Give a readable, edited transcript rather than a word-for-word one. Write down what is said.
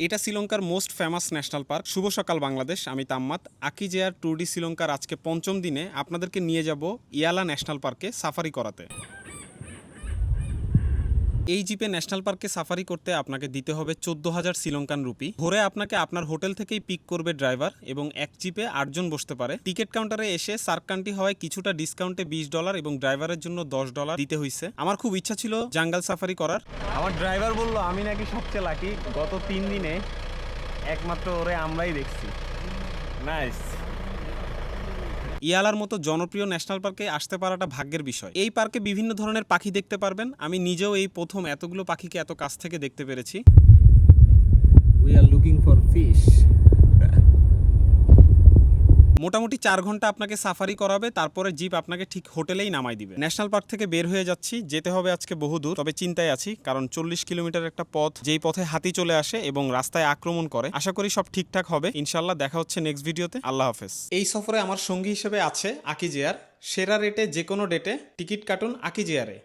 এটা শ্রীলঙ্কার most famous national park. শুভ সকাল বাংলাদেশ, আমি তাম্মাত। আকিজেয়ার ট্যুর ডি শ্রীলঙ্কার আজকে পঞ্চম দিনে আপনাদেরকে নিয়ে যাব ইয়ালা ন্যাশনাল পার্কে সাফারি করাতে। এই জিপে ন্যাশনাল পার্কে সাফারি করতে আপনাকে দিতে হবে 14,000 শ্রীলঙ্কান রুপি। ভোরে আপনাকে আপনার হোটেল থেকেই পিক করবে ড্রাইভার এবং এক জিপে 8 জন বসতে পারে। টিকিট কাউন্টারে এসে সার্কান্টি হওয়ায় কিছুটা ডিসকাউন্টে $20 এবং ড্রাইভারের জন্য $10 দিতে হয়েছে। আমার খুব ইচ্ছা ছিল জাঙ্গল সাফারি করার। আমার ড্রাইভার বললো আমি নাকি সবচেয়ে লাকি, গত 3 দিনে একমাত্র ওরে আমরাই দেখছি। নাইস। ইয়ালার মতো জনপ্রিয় ন্যাশনাল পার্কে আসতে পারাটা ভাগ্যের বিষয়। এই পার্কে বিভিন্ন ধরনের পাখি দেখতে পারবেন। আমি নিজেও এই প্রথম এতগুলো পাখিকে এত কাছ থেকে দেখতে পেরেছি। We are looking for fish. মোটামুটি 4 ঘন্টা আপনাকে সাফারি করাবে, তারপরে জিপ আপনাকে ঠিক হোটেলেই নামাই দিবে। ন্যাশনাল পার্ক থেকে বের হয়ে যাচ্ছি, যেতে হবে আজকে বহুদূর। তবে চিন্তায় আছি, কারণ 40 কিলোমিটার একটা পথ, যেই পথে হাতি চলে আসে এবং রাস্তায় আক্রমণ করে। আশা করি সব ঠিকঠাক হবে ইনশাল্লাহ। দেখা হচ্ছে নেক্সট ভিডিওতে। আল্লাহ হাফেজ। এই সফরে আমার সঙ্গী হিসেবে আছে আকিজেয়ার। সেরা রেটে যে কোনো ডেটে টিকিট কাটুন আকিজেয়ারে।